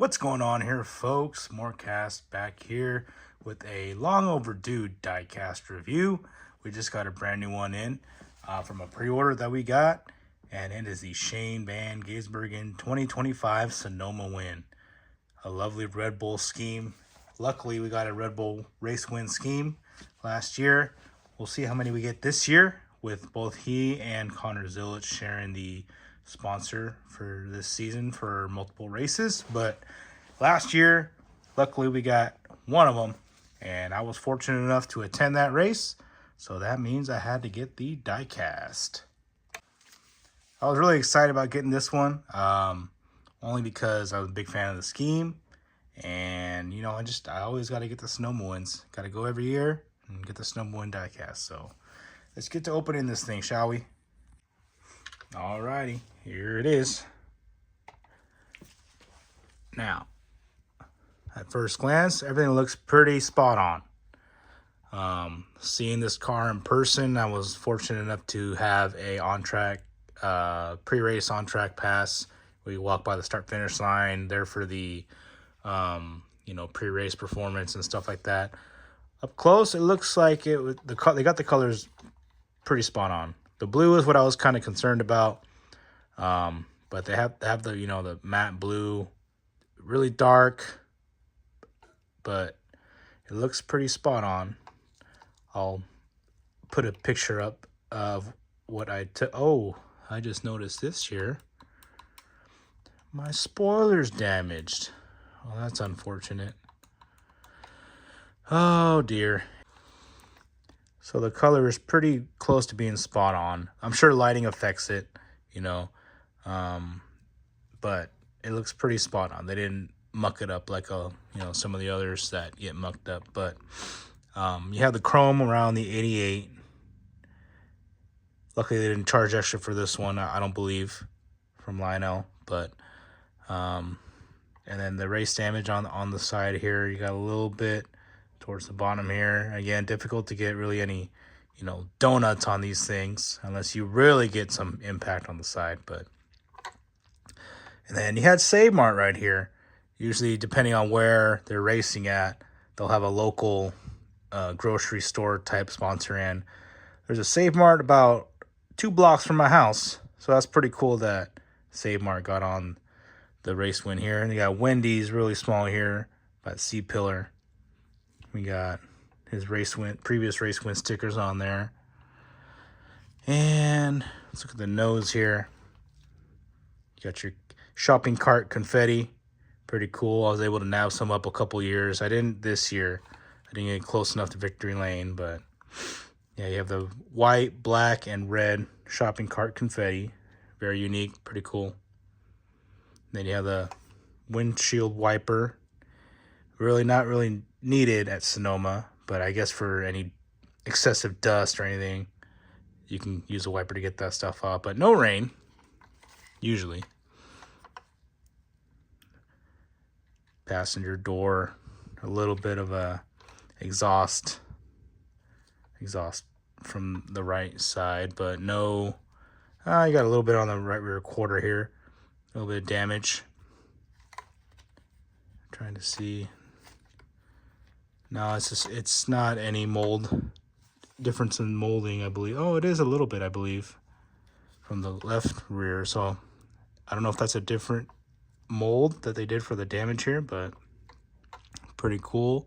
What's going on here, folks? Morecast back here with a long overdue diecast review. We just got a brand new one in from a pre-order that we got, and it is the Shane Van Gisbergen 2025 Sonoma win. A lovely Red Bull scheme. Luckily, we got a Red Bull race win scheme last year. We'll see how many we get this year, with both he and Connor Zilic sharing the sponsor for this season for multiple races. But last year, luckily, we got one of them, and I was fortunate enough to attend that race, so that means I had to get the diecast. I was really excited about getting this one, only because I was a big fan of the scheme, and you know, I always got to get the Sonoma wins. Got to go every year and get the Sonoma win diecast. So let's get to opening this thing, shall we? Alrighty, here it is. Now, at first glance, everything looks pretty spot on. Seeing this car in person, I was fortunate enough to have a on-track, pre-race on-track pass. We walk by the start-finish line there for the, pre-race performance and stuff like that. Up close, it looks like they got the colors pretty spot on. The blue is what I was kind of concerned about, but they have the the matte blue, really dark, but it looks pretty spot on. I'll put a picture up of what I took. Oh, I just noticed this here. My spoiler's damaged. Well, that's unfortunate. Oh dear. So the color is pretty close to being spot on. I'm sure lighting affects it, but it looks pretty spot on. They didn't muck it up like some of the others that get mucked up. But you have the chrome around the 88. Luckily, they didn't charge extra for this one, I don't believe, from Lionel. But and then the race damage on the side here, you got a little bit towards the bottom here. Again, difficult to get really any, donuts on these things unless you really get some impact on the side. And then you had Save Mart right here. Usually, depending on where they're racing at, they'll have a local grocery store type sponsor in. There's a Save Mart about 2 blocks from my house, so that's pretty cool that Save Mart got on the race win here. And you got Wendy's really small here by the C-pillar. We got his previous race win stickers on there. And let's look at the nose here. You got your shopping cart confetti. Pretty cool. I was able to nab some up a couple years. I didn't this year. I didn't get close enough to victory lane, but yeah, you have the white, black, and red shopping cart confetti. Very unique, pretty cool. Then you have the windshield wiper. Not really needed at Sonoma, but I guess for any excessive dust or anything, you can use a wiper to get that stuff off. But no rain, usually. Passenger door, a little bit of a exhaust from the right side, but no. You got a little bit on the right rear quarter here, a little bit of damage. Trying to see. No, it's not any difference in molding, I believe. Oh, it is a little bit, I believe, from the left rear. So I don't know if that's a different mold that they did for the damage here, but pretty cool.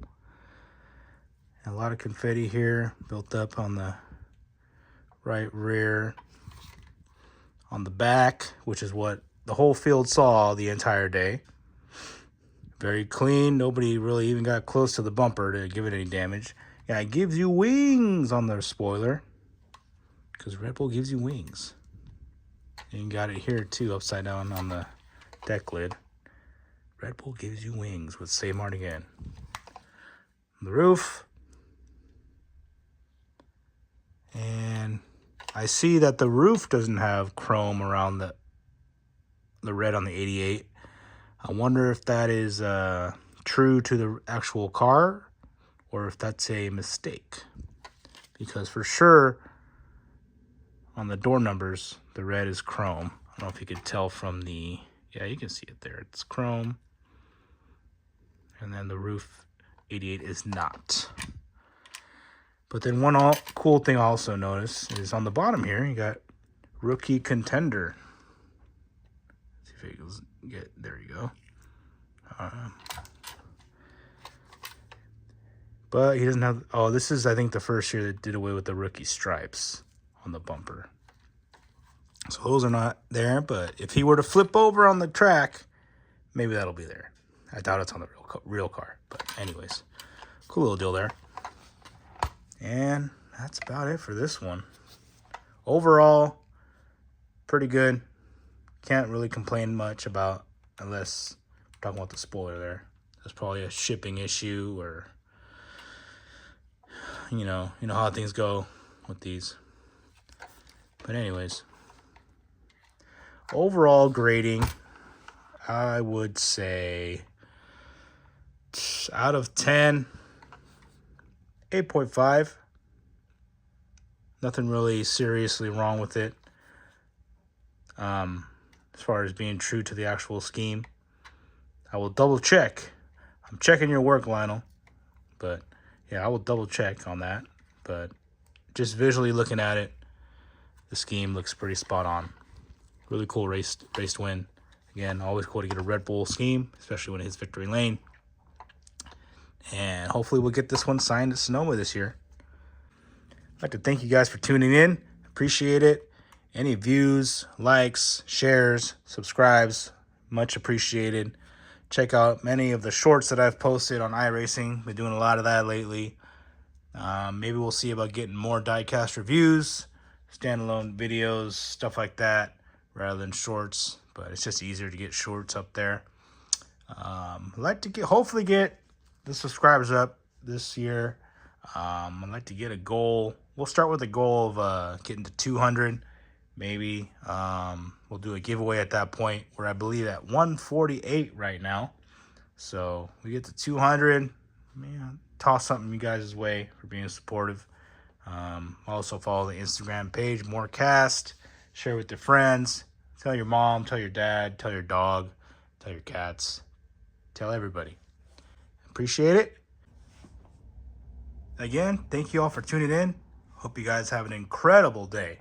And a lot of confetti here built up on the right rear. On the back, which is what the whole field saw the entire day. Very clean. Nobody really even got close to the bumper to give it any damage. Yeah, it gives you wings on the spoiler, because Red Bull gives you wings. And you got it here too, upside down on the deck lid. Red Bull gives you wings with Save Mart again. On the roof. And I see that the roof doesn't have chrome around the red on the 88. I wonder if that is true to the actual car or if that's a mistake. Because for sure, on the door numbers, the red is chrome. I don't know if you could tell from the... Yeah, you can see it there. It's chrome. And then the Roof 88 is not. But then one cool thing I also noticed is on the bottom here, you got Rookie Contender. Let's see if I can there you go. But he doesn't have, oh, this is, I think, the first year that did away with the rookie stripes on the bumper. So those are not there, but if he were to flip over on the track, maybe that'll be there. I doubt it's on the real car, but anyways, cool little deal there. And that's about it for this one. Overall, pretty good. Can't really complain much about, unless we're talking about the spoiler there. There's probably a shipping issue, or you know how things go with these. But anyways, overall grading, I would say out of 10, 8.5. Nothing really seriously wrong with it. As far as being true to the actual scheme. I will double check. I'm checking your work, Lionel. But yeah, I will double check on that. But just visually looking at it, the scheme looks pretty spot on. Really cool race to win. Again, always cool to get a Red Bull scheme, especially when it hits victory lane. And hopefully we'll get this one signed at Sonoma this year. I'd like to thank you guys for tuning in. Appreciate it. Any views, likes, shares, subscribes, much appreciated. Check out many of the shorts that I've posted on iRacing. Been doing a lot of that lately. Maybe we'll see about getting more diecast reviews, standalone videos, stuff like that, rather than shorts. But it's just easier to get shorts up there. I'd like to hopefully get the subscribers up this year. I'd like to get a goal. We'll start with a goal of getting to 200. Maybe we'll do a giveaway at that point. We're, I believe, at 148 right now. So we get to 200. Man, toss something you guys' way for being supportive. Also follow the Instagram page, Morecast. Share with your friends. Tell your mom, tell your dad, tell your dog, tell your cats. Tell everybody. Appreciate it. Again, thank you all for tuning in. Hope you guys have an incredible day.